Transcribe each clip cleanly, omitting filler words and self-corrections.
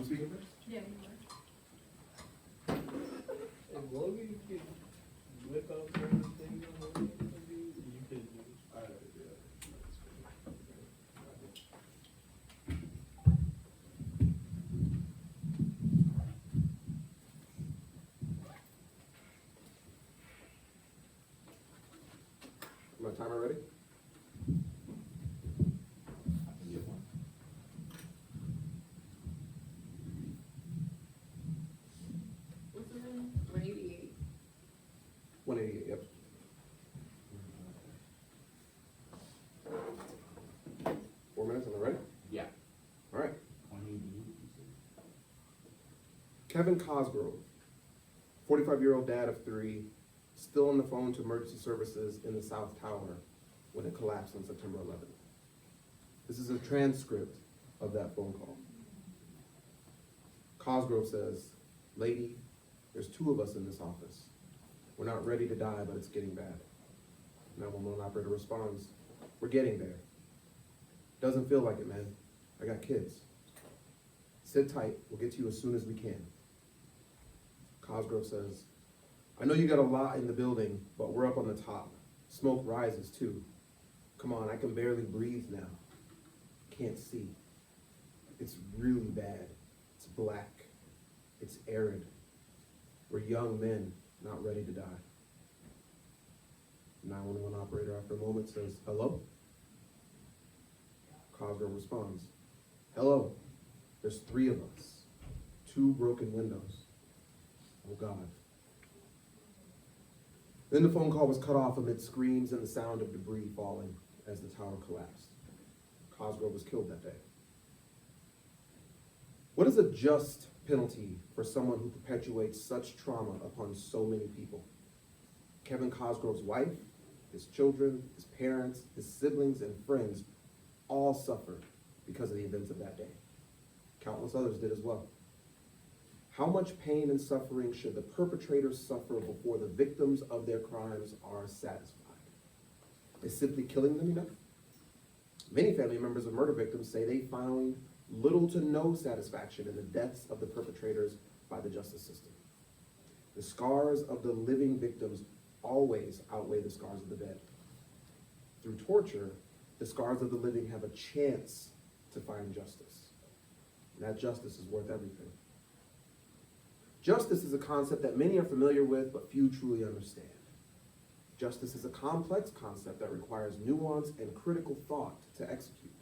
speaking first? Yeah, you If Logan can whip out certain things on Logan, you could do it. My timer ready? What's the name? 188. 188, yep. Four minutes, am I ready? Yeah. All right. 188. Kevin Cosgrove, 45-year-old dad of three, still on the phone to emergency services in the South Tower when it collapsed on September 11th. This is a transcript of that phone call. Cosgrove says, "Lady, there's two of us in this office. We're not ready to die, but it's getting bad." 911 operator responds, "We're getting there. Doesn't feel like it, man. I got kids. Sit tight, we'll get to you as soon as we can." Cosgrove says, "I know you got a lot in the building, but we're up on the top. Smoke rises too. Come on, I can barely breathe now. Can't see. It's really bad. It's black. It's arid. We're young men, not ready to die." 911 operator after a moment says, "Hello?" Cosgrove responds, "Hello. There's three of us. Two broken windows. Oh God." Then the phone call was cut off amid screams and the sound of debris falling as the tower collapsed. Cosgrove was killed that day. What is a just penalty for someone who perpetuates such trauma upon so many people? Kevin Cosgrove's wife, his children, his parents, his siblings, and friends all suffered because of the events of that day. Countless others did as well. How much pain and suffering should the perpetrators suffer before the victims of their crimes are satisfied? Is simply killing them enough? Many family members of murder victims say they found little to no satisfaction in the deaths of the perpetrators by the justice system. The scars of the living victims always outweigh the scars of the dead. Through torture, the scars of the living have a chance to find justice. And that justice is worth everything. Justice is a concept that many are familiar with, but few truly understand. Justice is a complex concept that requires nuance and critical thought to execute.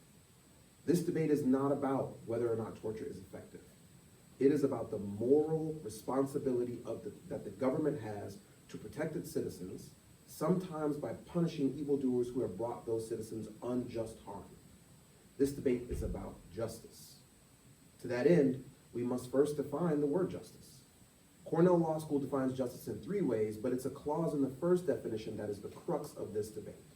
This debate is not about whether or not torture is effective. It is about the moral responsibility that the government has to protect its citizens, sometimes by punishing evildoers who have brought those citizens unjust harm. This debate is about justice. To that end, we must first define the word justice. Cornell Law School defines justice in three ways, but it's a clause in the first definition that is the crux of this debate.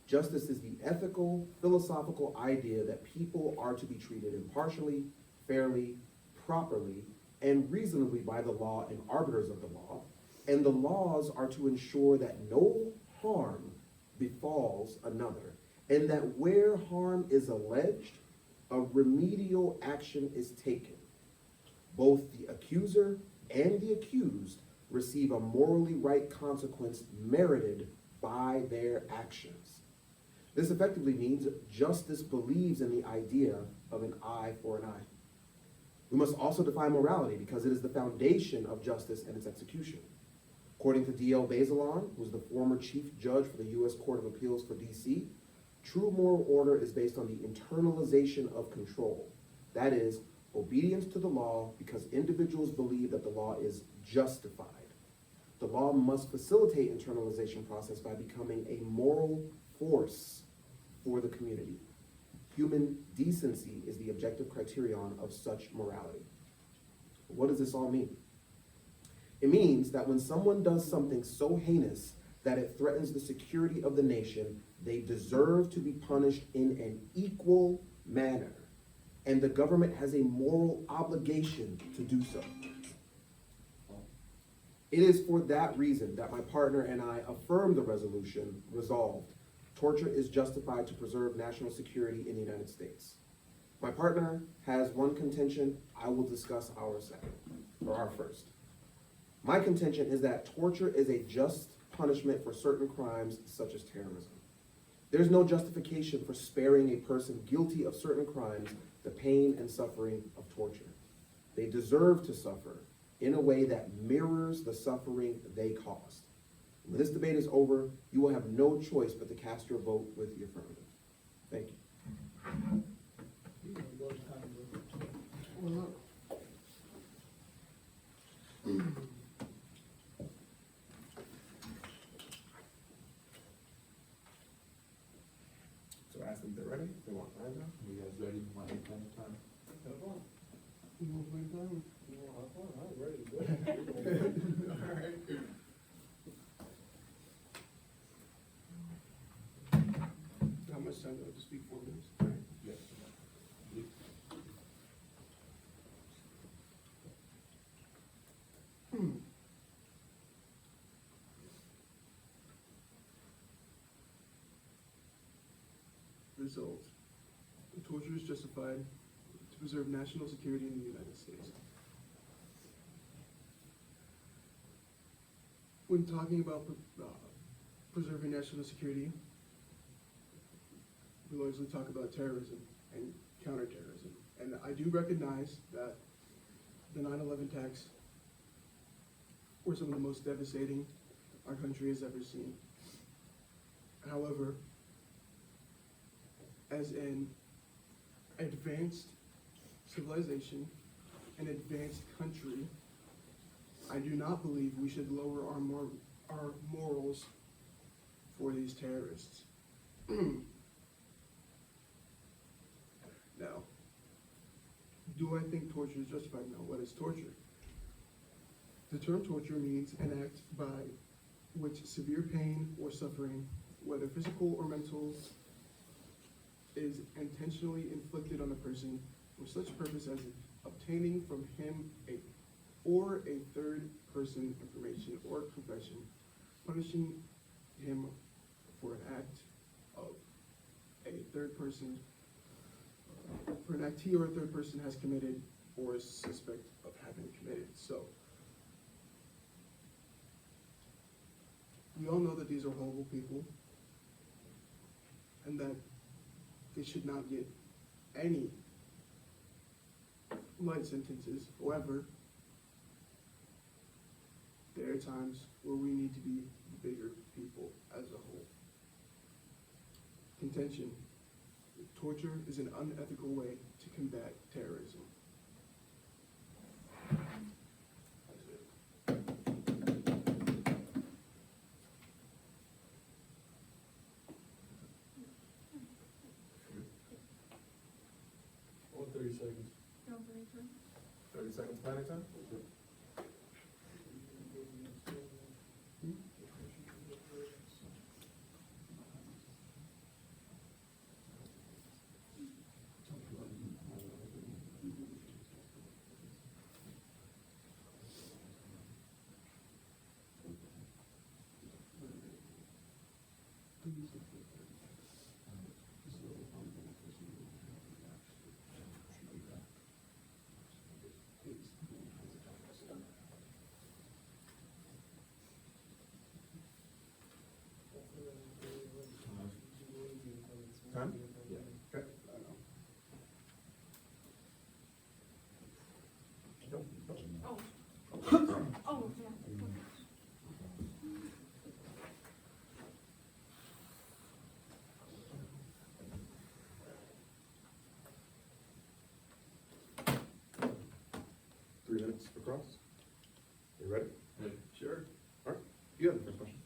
Justice is the ethical, philosophical idea that people are to be treated impartially, fairly, properly, and reasonably by the law and arbiters of the law, and the laws are to ensure that no harm befalls another, and that where harm is alleged, a remedial action is taken. Both the accuser and the accused receive a morally right consequence merited by their actions. This effectively means justice believes in the idea of an eye for an eye. We must also define morality because it is the foundation of justice and its execution. According to D.L. Bazelon, who was the former chief judge for the U.S. Court of Appeals for D.C., true moral order is based on the internalization of control. That is, obedience to the law because individuals believe that the law is justified. The law must facilitate internalization process by becoming a moral force for the community. Human decency is the objective criterion of such morality. What does this all mean? It means that when someone does something so heinous that it threatens the security of the nation, they deserve to be punished in an equal manner. And the government has a moral obligation to do so. It is for that reason that my partner and I affirm the resolution resolved. Torture is justified to preserve national security in the United States. My partner has one contention. I will discuss our second, or our first. My contention is that torture is a just punishment for certain crimes such as terrorism. There's no justification for sparing a person guilty of certain crimes the pain and suffering of torture. They deserve to suffer in a way that mirrors the suffering they caused. When this debate is over, you will have no choice but to cast your vote with the affirmative. Thank you. So ask them if they're ready, if they want time now. You guys ready for my 8 minute time? You want to play time? You want to have fun? I'm ready to go. All right. How much time do I have to speak? 4 minutes? All right. Yes. Result. Torture is justified to preserve national security in the United States. When talking about preserving national security, we largely talk about terrorism and counterterrorism. And I do recognize that the 9/11 attacks were some of the most devastating our country has ever seen. However, as an advanced civilization, an advanced country, I do not believe we should lower our morals for these terrorists. Now, do I think torture is justified? No. What is torture? The term torture means an act by which severe pain or suffering, whether physical or mental, is intentionally inflicted on a person for such purpose as obtaining from him a third person information or confession, punishing him for an act of a third person, for an act he or a third person has committed or is suspect of having committed. So, we all know that these are horrible people and that they should not get any light sentences. However, there are times where we need to be bigger people as a whole. Contention. Torture is an unethical way to combat terrorism. Or 30 seconds. 30 seconds planning time? Time? Yeah. Okay. Oh, yeah. 3 minutes across. You ready? Sure. All right. You have the first question.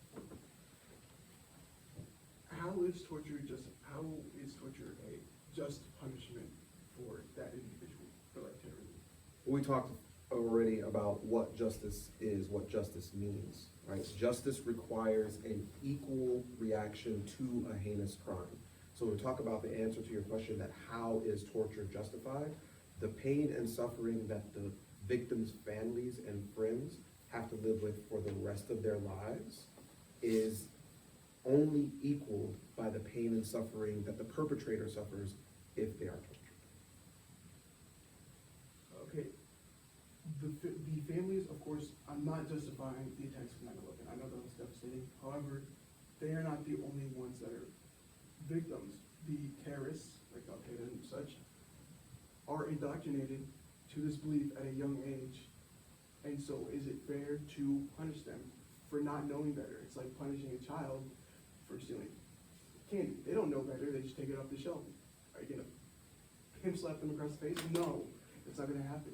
How is torture a just punishment for that individual for like terrorism? We talked already about what justice is, what justice means, right? Justice requires an equal reaction to a heinous crime. So when we talk about the answer to your question that how is torture justified, the pain and suffering that the victims' families and friends have to live with for the rest of their lives is only equaled by the pain and suffering that the perpetrator suffers if they are tortured. the families, of course, I'm not justifying the attacks of 9/11. I know that was devastating. However, they are not the only ones that are victims. The terrorists, like Al Qaeda and such, are indoctrinated to this belief at a young age. And so is it fair to punish them for not knowing better? It's like punishing a child for stealing candy. They don't know better, they just take it off the shelf. Are you gonna pimp slap them across the face? No, it's not gonna happen.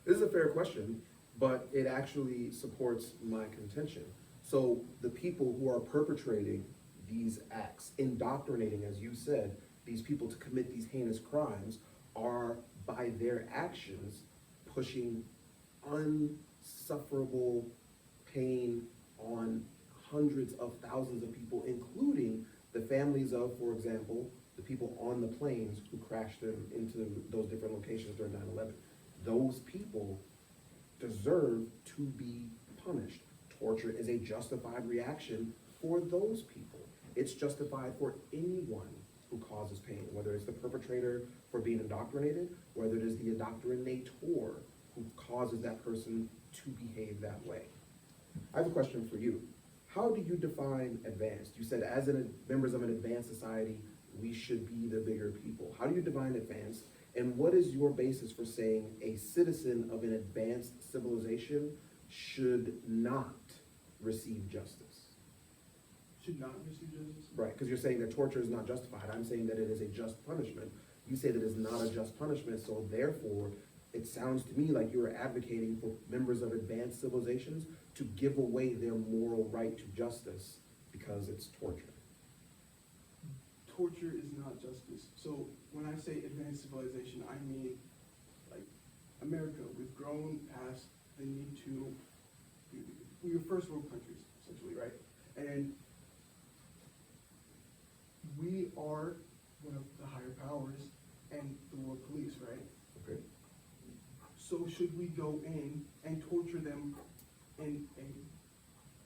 This is a fair question, but it actually supports my contention. So the people who are perpetrating these acts, indoctrinating, as you said, these people to commit these heinous crimes, are by their actions pushing unsufferable pain on hundreds of thousands of people, including the families of, for example, the people on the planes who crashed them into those different locations during 9/11. Those people deserve to be punished. Torture is a justified reaction for those people. It's justified for anyone who causes pain, whether it's the perpetrator for being indoctrinated, whether it is the indoctrinator who causes that person to behave that way. I have a question for you. How do you define advanced? You said as members of an advanced society, we should be the bigger people. How do you define advanced? And what is your basis for saying a citizen of an advanced civilization should not receive justice? Should not receive justice? Right, because you're saying that torture is not justified. I'm saying that it is a just punishment. You say that it's not a just punishment, so therefore, it sounds to me like you are advocating for members of advanced civilizations to give away their moral right to justice because it's torture. Torture is not justice. So when I say advanced civilization, I mean, like, America, we've grown past the need to, we are first world countries, essentially, right? And we are one of the higher powers and the world police, right? Okay. So should we go in and torture them and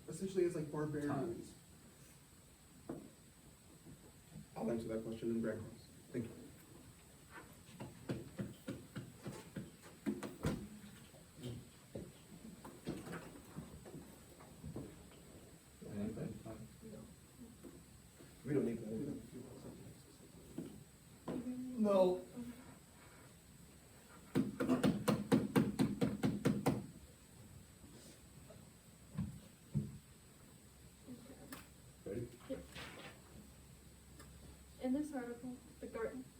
essentially as like barbarians? I'll answer that question in Grand Cross. Thank you. Anything? We don't need that. No. Ready? In this article,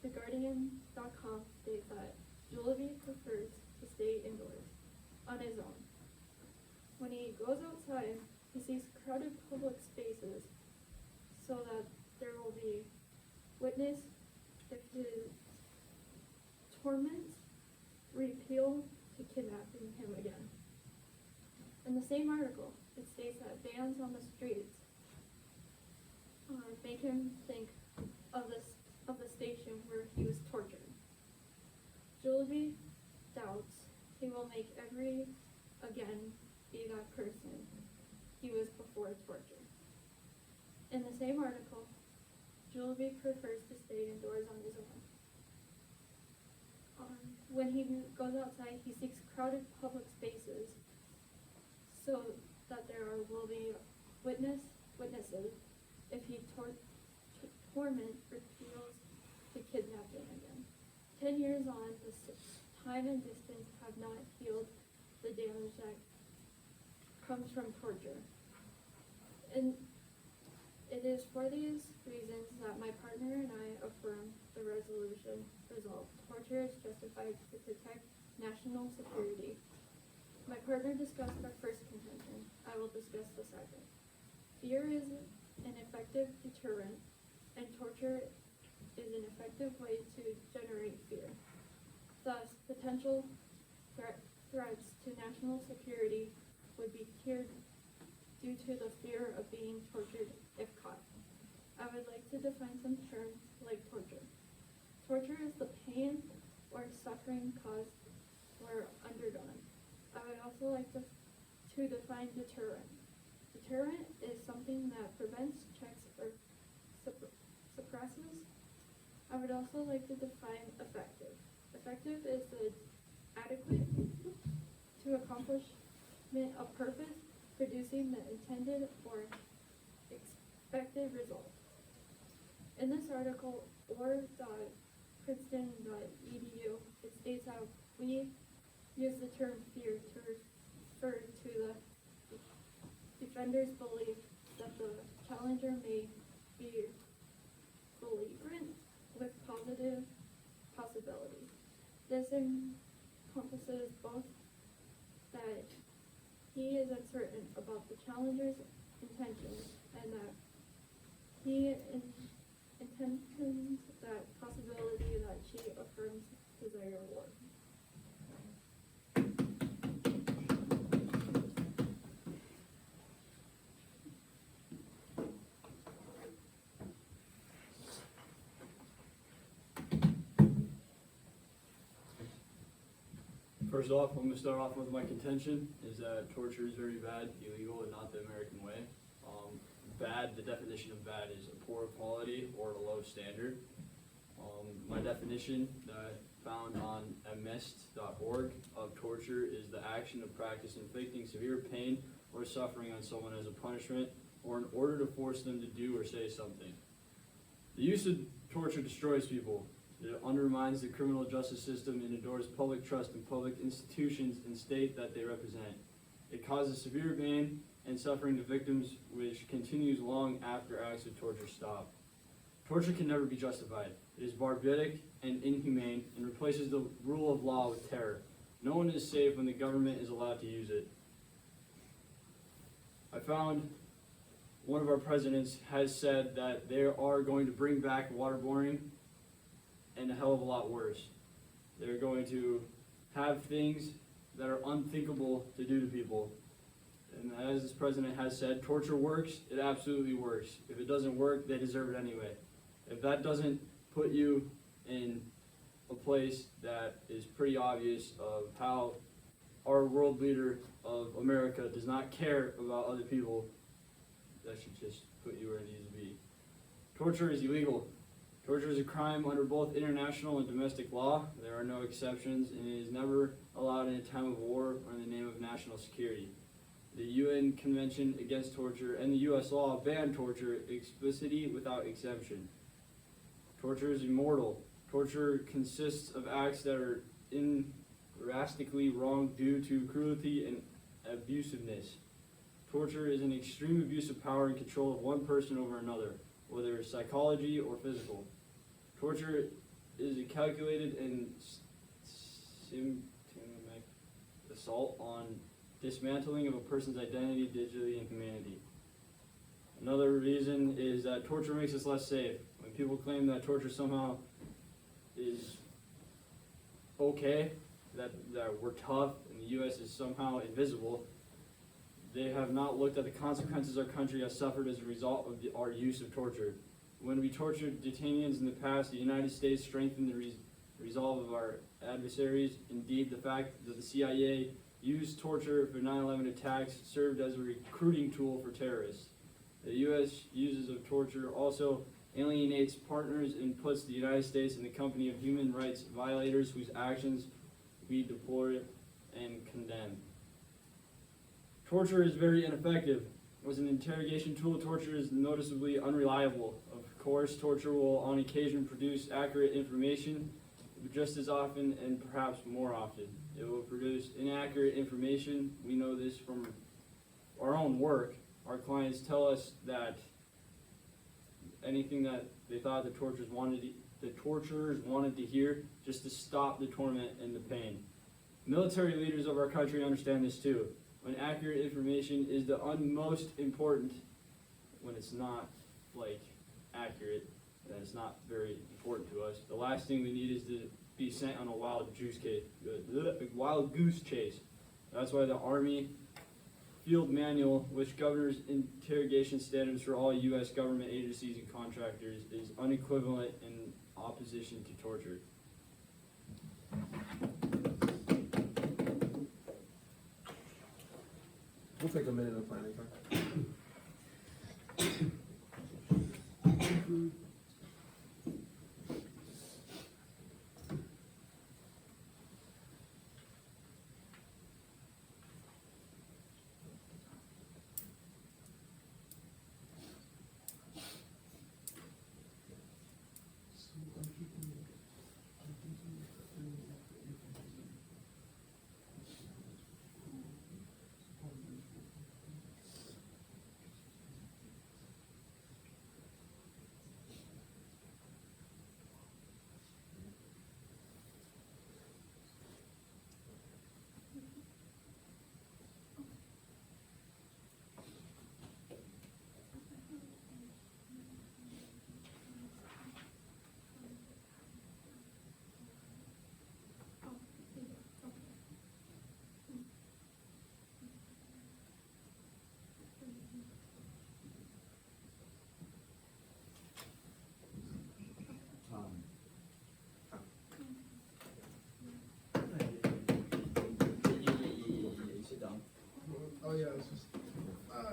TheGuardian.com states that Julity prefers to stay indoors on his own. When he goes outside, he sees crowded public spaces so that there will be witness if his torments repeal to kidnapping him again. In the same article, it states that bans on the streets make him think of the station where he was tortured. Julity doubts he will make again be that person he was before torture. In the same article, Julity prefers to stay indoors on his own. When he goes outside, he seeks crowded public spaces so that there will be witnesses if he torment repeals to kidnap him again. 10 years on, the time and distance have not healed the damage that comes from torture. And it is for these reasons that my partner and I affirm the resolution result. Torture is justified to protect national security. My partner discussed our first contention. I will discuss the second. Fear is an effective deterrent, and torture is an effective way to generate fear. Thus, potential threats to national security would be cured due to the fear of being tortured if caught. I would like to define some terms like torture. Torture is the pain or suffering caused or undergone. I would also like to define deterrent. Deterrent is something that prevents, checks, or suppresses. I would also like to define effective. Effective is the adequate accomplishment of purpose, producing the intended or expected result. In this article, or.princeton.edu, it states how we use the term fear to refer to the defender's belief that the challenger may be belligerent with positive possibilities. This encompasses both that he is uncertain about the challenger's intentions and that he intends that possibility that she affirms desire war. First off, I'm gonna start off with my contention is that torture is very bad, illegal, and not the American way. Bad, the definition of bad is a poor quality or a low standard. My definition that I found on ms.org of torture is the action of practice inflicting severe pain or suffering on someone as a punishment or in order to force them to do or say something. The use of torture destroys people. It undermines the criminal justice system and endures public trust in public institutions and state that they represent. It causes severe pain and suffering to victims, which continues long after acts of torture stop. Torture can never be justified. It is barbaric and inhumane and replaces the rule of law with terror. No one is safe when the government is allowed to use it. I found one of our presidents has said that they are going to bring back waterboarding and a hell of a lot worse. They're going to have things that are unthinkable to do to people. And as this president has said, torture works, it absolutely works. If it doesn't work, they deserve it anyway. If that doesn't put you in a place that is pretty obvious of how our world leader of America does not care about other people, that should just put you where it needs to be. Torture is illegal. Torture is a crime under both international and domestic law. There are no exceptions, and it is never allowed in a time of war or in the name of national security. The UN Convention Against Torture and the U.S. law ban torture explicitly without exemption. Torture is immoral. Torture consists of acts that are drastically wrong due to cruelty and abusiveness. Torture is an extreme abuse of power and control of one person over another, whether psychology or physical. Torture is a calculated and systemic assault on dismantling of a person's identity, dignity, and humanity. Another reason is that torture makes us less safe. When people claim that torture somehow is okay, that we're tough and the U.S. is somehow invisible, they have not looked at the consequences our country has suffered as a result of our use of torture. When we tortured detainees in the past, the United States strengthened the resolve of our adversaries. Indeed, the fact that the CIA used torture for 9/11 attacks served as a recruiting tool for terrorists. The U.S. uses of torture also alienates partners and puts the United States in the company of human rights violators whose actions we deplore and condemn. Torture is very ineffective. As an interrogation tool, torture is noticeably unreliable. Of course, torture will on occasion produce accurate information, but just as often and perhaps more often, it will produce inaccurate information. We know this from our own work. Our clients tell us that anything that they thought the torturers wanted to hear just to stop the torment and the pain. Military leaders of our country understand this too. When accurate information is the most important, when it's not accurate, then it's not very important to us. The last thing we need is to be sent on a wild goose chase. That's why the Army Field Manual, which governs interrogation standards for all U.S. government agencies and contractors, is unequivalent in opposition to torture. We'll take a minute of planning time.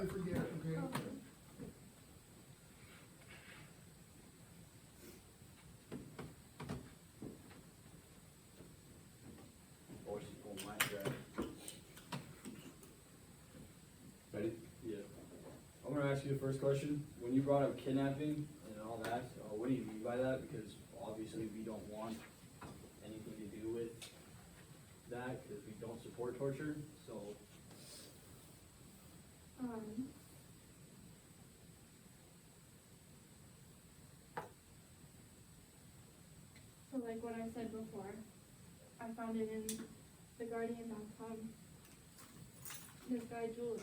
I forget, okay? Or she's pulling my strap. Ready? Yeah. I'm gonna ask you the first question. When you brought up kidnapping and all that, what do you mean by that? Because obviously we don't want anything to do with that because we don't support torture. So So like what I said before, I found it in theguardian.com. This guy Julian,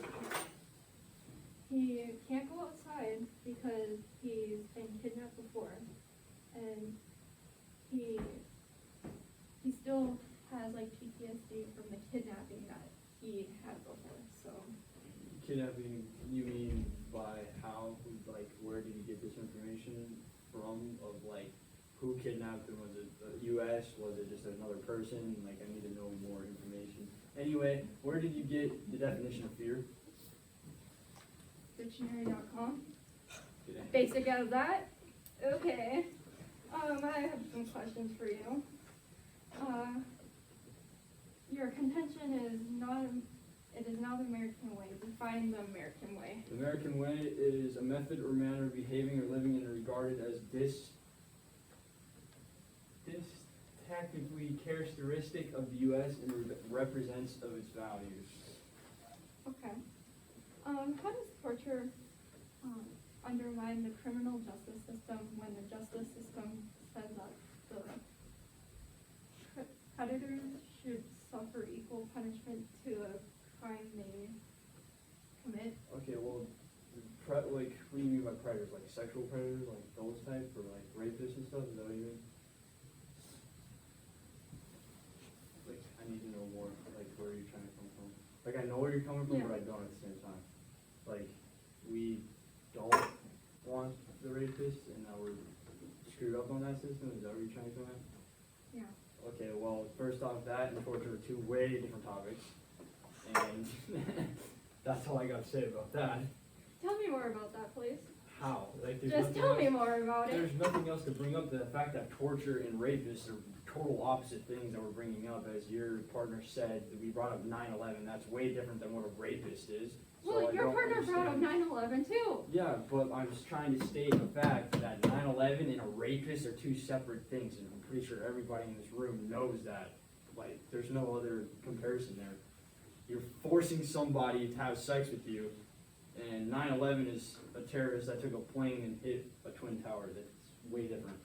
he can't go outside because he's been kidnapped before, and he still has like PTSD from the kidnapping that he had before. So kidnapping, you mean by how, like, where did you get this information from? Of like, who kidnapped him? Was it the U.S.? Was it just another person? Like, I need to know more information. Anyway, where did you get the definition of fear? dictionary.com. Today? Basic as that? Okay. I have some questions for you. Your contention is not the American way. Define the American way. The American way is a method or manner of behaving or living and regarded as distinctively characteristic of the U.S. and represents of its values. Okay. How does torture undermine the criminal justice system when the justice system says that the predators should suffer equal punishment to a crime they commit? Okay, well, like, what do you mean by predators? Like sexual predators, like those type, or like rapists and stuff? Is that what you mean? Like, I need to know more. Like, where are you trying to come from? Like, I know where you're coming from, Yeah. but I don't at the same time. Like, we don't want the rapists, and now we're screwed up on that system. Is that what you're trying to come at? Yeah. Okay, well, first off, that and torture are two way different topics, and that's all I got to say about that. Tell me more about that, please. How? Like, there's Just nothing tell me else- more about it. There's nothing else to bring up. The fact that torture and rapists are total opposite things that we're bringing up. As your partner said, we brought up 9/11. That's way different than what a rapist is. So Well, I your don't partner brought up understand. 9/11 too. Yeah, but I'm just trying to state the fact that 9/11 and a rapist are two separate things, and I'm pretty sure everybody in this room knows that. Like, there's no other comparison there. You're forcing somebody to have sex with you, and 9/11 is a terrorist that took a plane and hit a twin tower. That's way different.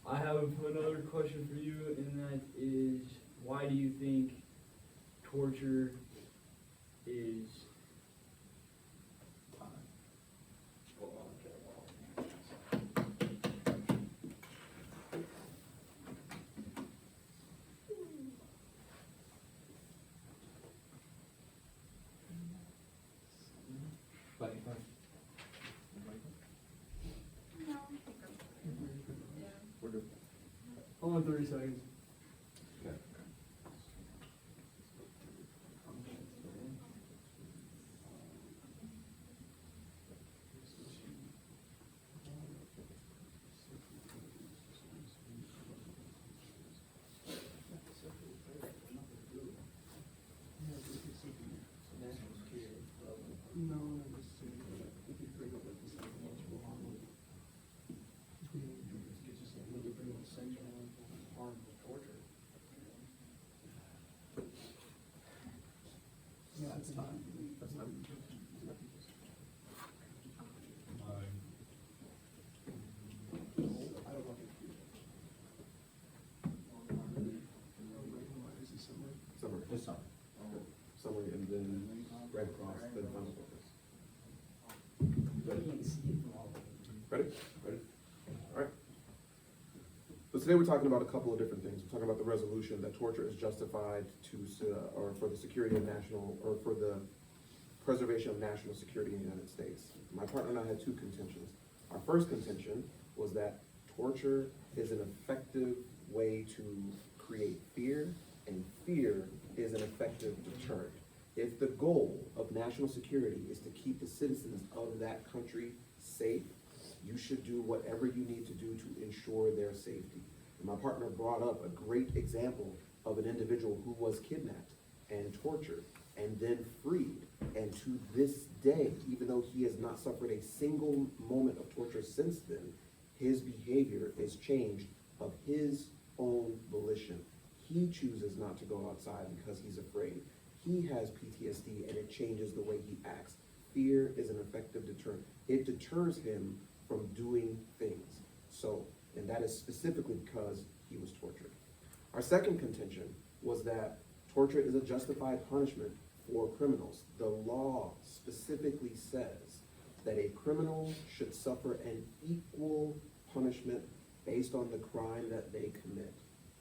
I have another question for you, and that is, why do you think torture is Buddy, buddy. No. Yeah. We're good. Hold on 30 seconds. Yeah. No, I'm just saying, if you bring up like the psychological harm, Yeah, it's time. That's time. I don't know. Is it somewhere? Summary. This summer. Summary and then right across, then final focus. Ready? Ready? All right. So today we're talking about a couple of different things. We're talking about the resolution that torture is justified or for the security of national, or for the preservation of national security in the United States. My partner and I had two contentions. Our first contention was that torture is an effective way to create fear, and fear is an effective deterrent. If the goal national security is to keep the citizens of that country safe, you should do whatever you need to do to ensure their safety. And my partner brought up a great example of an individual who was kidnapped and tortured and then freed. And to this day, even though he has not suffered a single moment of torture since then, his behavior is changed of his own volition. He chooses not to go outside because he's afraid. He has PTSD and it changes the way he acts. Fear is an effective deterrent. It deters him from doing things. So, and that is specifically because he was tortured. Our second contention was that torture is a justified punishment for criminals. The law specifically says that a criminal should suffer an equal punishment based on the crime that they commit.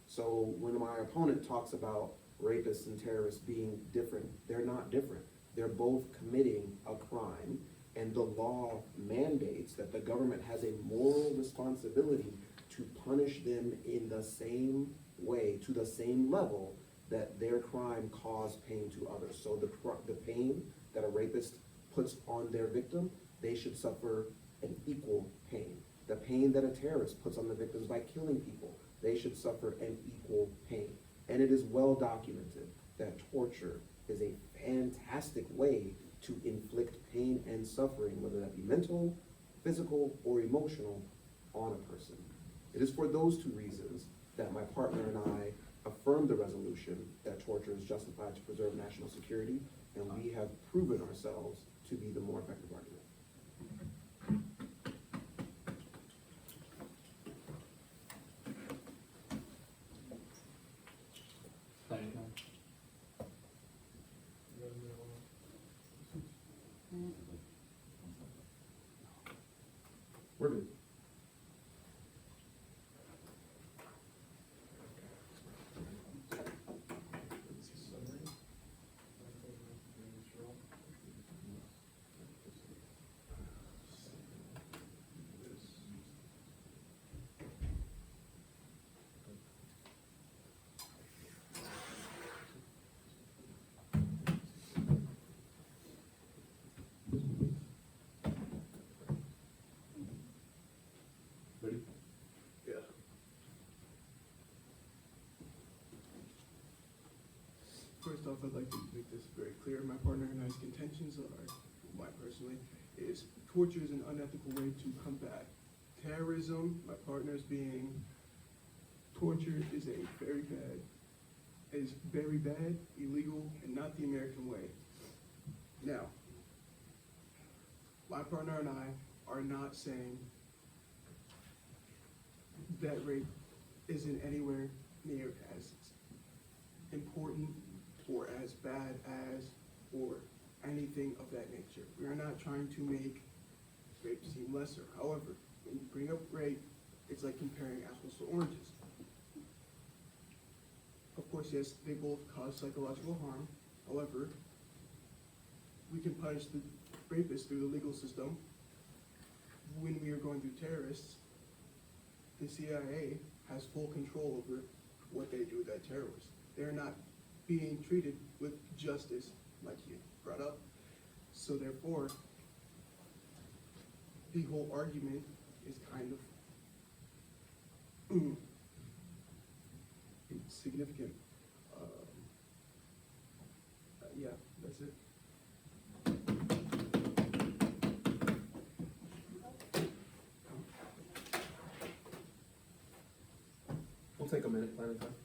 So when my opponent talks about rapists and terrorists being different, they're not different. They're both committing a crime, and the law mandates that the government has a moral responsibility to punish them in the same way, to the same level that their crime caused pain to others. So the pain that a rapist puts on their victim, they should suffer an equal pain. The pain that a terrorist puts on the victims by killing people, they should suffer an equal pain. And it is well documented that torture is a fantastic way to inflict pain and suffering, whether that be mental, physical, or emotional, on a person. It is for those two reasons that my partner and I affirmed the resolution that torture is justified to preserve national security, and we have proven ourselves to be the more effective argument. We're good. Yeah. First off, I'd like to make this very clear. My partner and I's contentions are, mine personally, is torture is an unethical way to combat terrorism. My partner's being torture is very bad, illegal, and not the American way. Now, my partner and I are not saying that rape isn't anywhere near as important or as bad as or anything of that nature. We are not trying to make rape seem lesser. However, when you bring up rape, it's like comparing apples to oranges. Of course, yes, they both cause psychological harm. However, we can punish the rapist through the legal system. When we are going through terrorists, the CIA has full control over what they do with that terrorist. They're not being treated with justice like you brought up. So therefore, the whole argument is kind of insignificant. Yeah, that's it. We'll take a minute, planning time.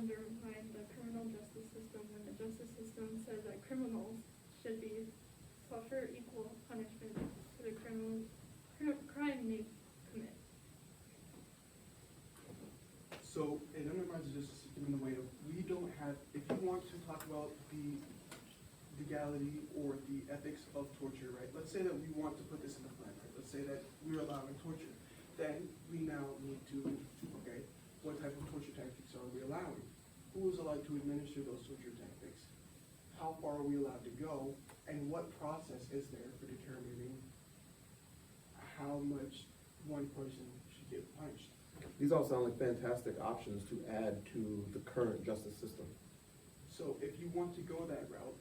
undermine the criminal justice system when the justice system says that criminals should suffer equal punishment to the crime they commit. So it undermines the justice system in the way of, we don't have, if you want to talk about the legality or the ethics of torture, right? Let's say that we want to put this in the plan, right? Let's say that we're allowing torture. Then we now need to, okay, what type of torture tactics are we allowing? Who is allowed to administer those torture tactics? How far are we allowed to go? And what process is there for determining how much one person should get punished? These all sound like fantastic options to add to the current justice system. So if you want to go that route,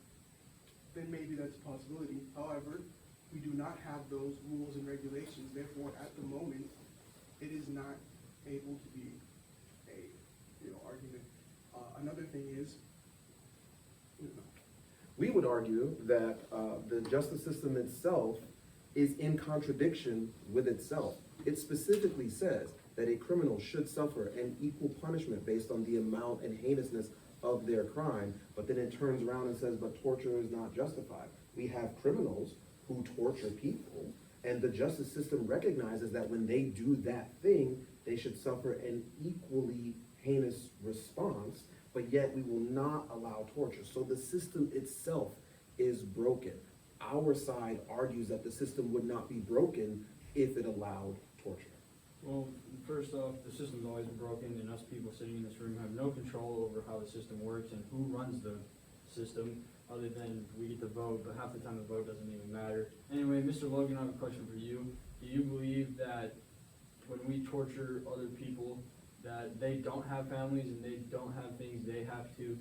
then maybe that's a possibility. However, we do not have those rules and regulations, therefore, at the moment, it is not able to be a, argument. Another thing is, We would argue that the justice system itself is in contradiction with itself. It specifically says that a criminal should suffer an equal punishment based on the amount and heinousness of their crime, but then it turns around and says, but torture is not justified. We have criminals who torture people, and the justice system recognizes that when they do that thing, they should suffer an equally heinous response, but yet we will not allow torture. So the system itself is broken. Our side argues that the system would not be broken if it allowed torture. Well, first off, the system's always been broken, and us people sitting in this room have no control over how the system works and who runs the system, other than we get to vote, but half the time the vote doesn't even matter. Anyway, Mr. Logan, I have a question for you. Do you believe that when we torture other people, that they don't have families and they don't have things they have to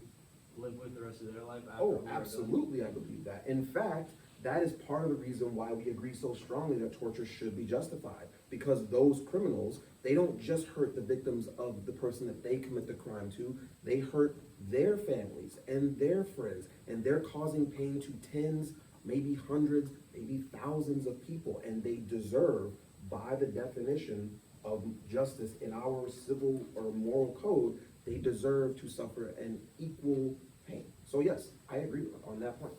live with the rest of their life after? Oh, absolutely, I believe that. In fact, that is part of the reason why we agree so strongly that torture should be justified. Because those criminals, they don't just hurt the victims of the person that they commit the crime to, they hurt their families and their friends, and they're causing pain to tens, maybe hundreds, maybe thousands of people, and they deserve, by the definition of justice in our civil or moral code, they deserve to suffer an equal pain. So yes, I agree on that point.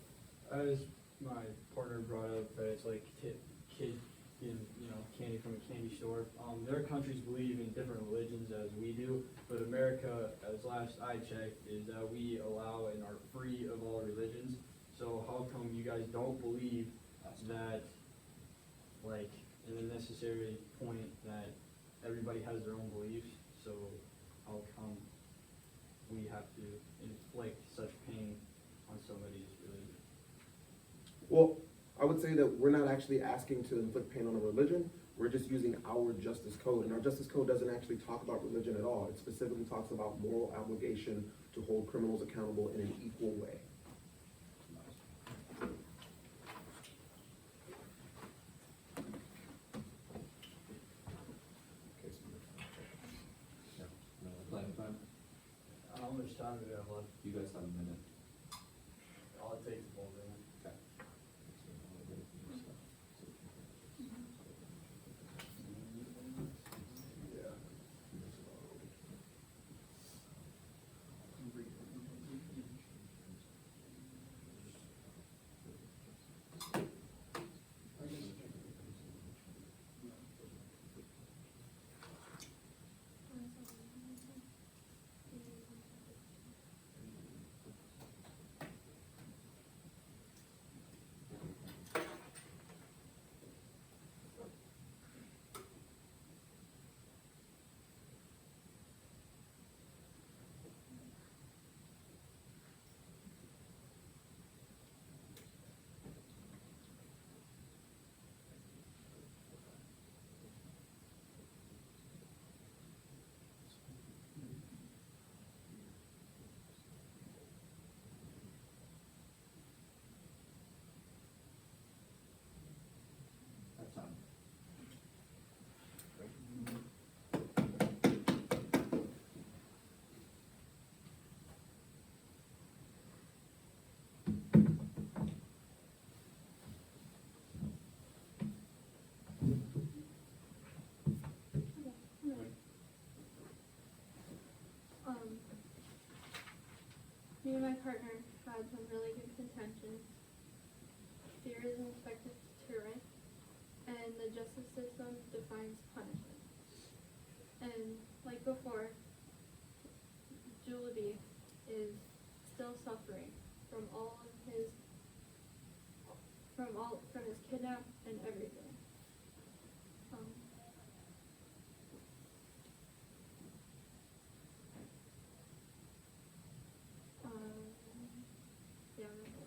As my partner brought up, that it's like kid getting, candy from a candy store. Their countries believe in different religions as we do, but America, as last I checked, is that we allow and are free of all religions. So how come you guys don't believe that, like, in the necessary point that everybody has their own beliefs? So how come we have to inflict such pain on somebody's religion? Well, I would say that we're not actually asking to inflict pain on a religion. We're just using our justice code. And our justice code doesn't actually talk about religion at all. It specifically talks about moral obligation to hold criminals accountable in an equal way. Plenty of time? How much time do we have left? You guys have a minute. All it takes is one minute. Okay. me and my partner had some really good contention. Fear is an effective deterrent, and the justice system defines punishment. And like before, Juleby is still suffering from his kidnap and everything. Yeah, that's all.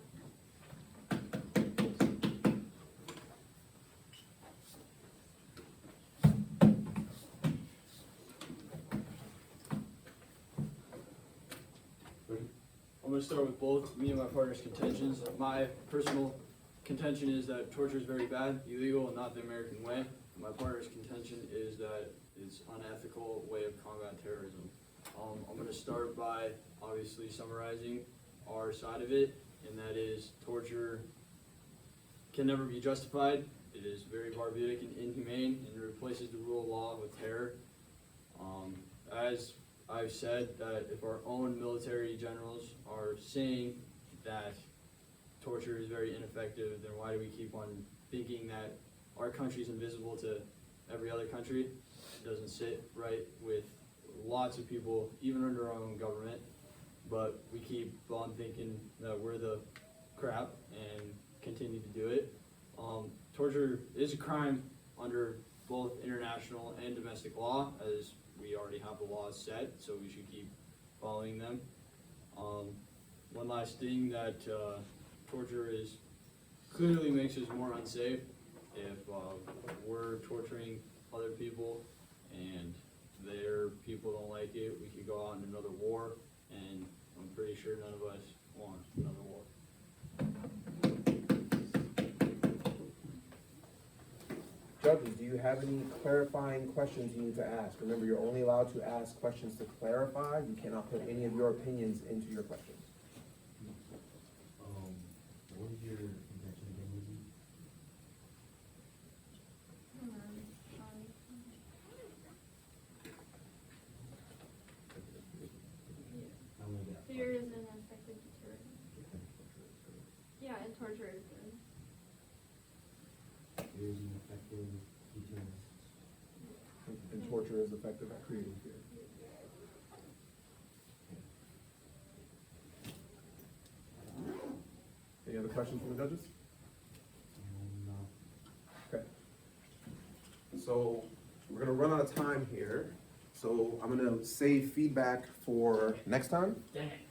I'm going to start with both me and my partner's contentions. My personal contention is that torture is very bad, illegal, and not the American way. My partner's contention is that it's unethical way of combat terrorism. I'm going to start by obviously summarizing our side of it, and that is torture can never be justified. It is very barbaric and inhumane, and replaces the rule of law with terror. As I've said, that if our own military generals are saying that torture is very ineffective, then why do we keep on thinking that our country is invisible to every other country? It doesn't sit right with lots of people, even under our own government, but we keep on thinking that we're the crap and continue to do it. Torture is a crime under both international and domestic law, as we already have the laws set, so we should keep following them. One last thing, that torture is clearly makes us more unsafe. If we're torturing other people and their people don't like it, we could go out in another war, and I'm pretty sure none of us want another war. Judges, do you have any clarifying questions you need to ask? Remember, you're only allowed to ask questions to clarify. You cannot put any of your opinions into your questions. What was your intention again, Lizzie? How many got? Fear is an effective deterrent. Yeah, and torture is good. Fear is an effective deterrent. And torture is effective at creating fear. Any other questions from the judges? No. Okay. So we're gonna run out of time here. So I'm gonna save feedback for next time. Dang it.